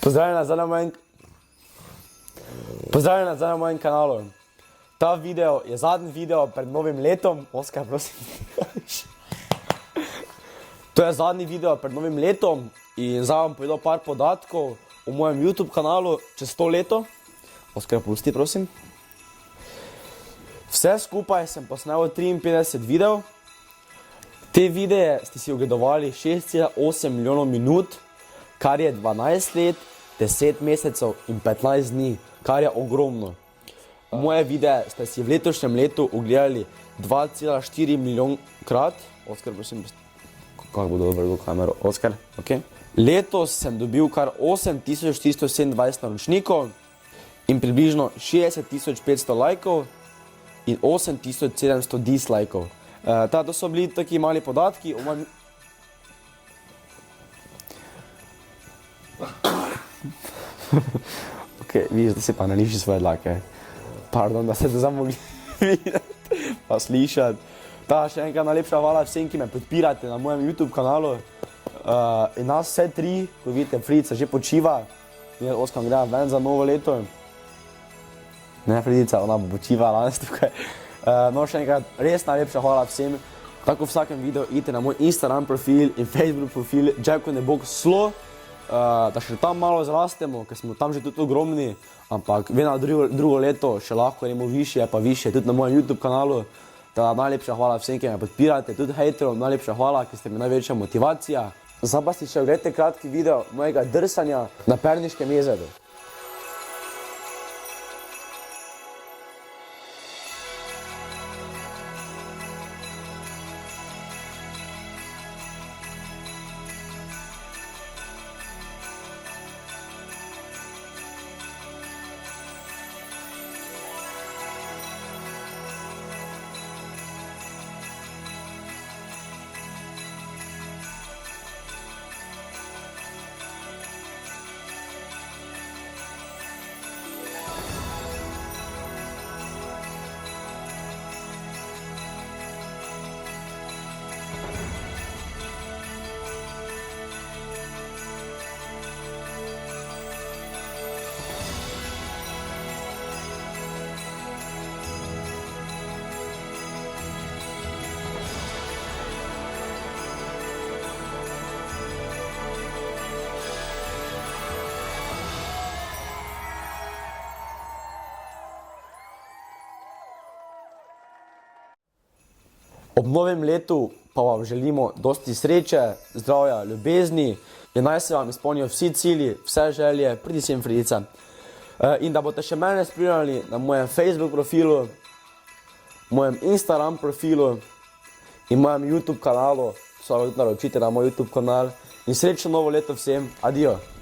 Pozdravljeni nazaj na mojem kanalu. Ta video je zadnji video pred novim letom. Oskar, prosim. To je zadnji video pred novim letom in zdaj vam povedal par podatkov o mojem YouTube kanalu čez to leto. Oskar, pusti, prosim. Vse skupaj sem posnel 53 videov. Te videe ste si ogledovali 6,8 milijonov minut, kar je 12 let, 10 mesecev in 15 dni, kar je ogromno. Moje videe ste si v letošnjem letu ogledali 2,4 milijon krat. Oskar, prosim, kako bo dobro v kamero? Oskar, ok. Letos sem dobil kar 8427 naročnikov in približno 60500 lajkov in 8700 dislajkov. To so bili taki mali podatki o mojem... Ok, vidiš, da si pa nališi svoje dlake. Pardon, da ste to samo mogli videti pa slišati. Še enkrat najlepša hvala vsem, ki me podpirate na mojem YouTube kanalu. In nas vse tri, ko vidite, Fridica že počiva. Oskar gre ven za novo leto. Ne, Fridica, ona bo počivala danes tukaj. No, še enkrat, res najlepša hvala vsem. Tako v vsakem videu idite na moj Instagram profil in Facebook profil Jacko Nebog Slo, da še tam malo zrastemo, ker smo tam že tudi ogromni, ampak vedno drugo leto še lahko gremo višje, pa višje tudi na mojem YouTube kanalu. Najlepša hvala vsem, ki me podpirate, tudi hejterom, najlepša hvala, ki ste mi največja motivacija. Zdaj pa si še ogledajte kratki video mojega drsanja na Perniškem jezeru. Ob novem letu pa vam želimo dosti sreče, zdravja, ljubezni in naj se vam izpolnijo vsi cilji, vse želje, predvsem Fridica. In da boste še mene spremljali na mojem Facebook profilu, mojem Instagram profilu in mojem YouTube kanalu, se lahko naročite na moj YouTube kanal. In srečno novo leto vsem, adijo!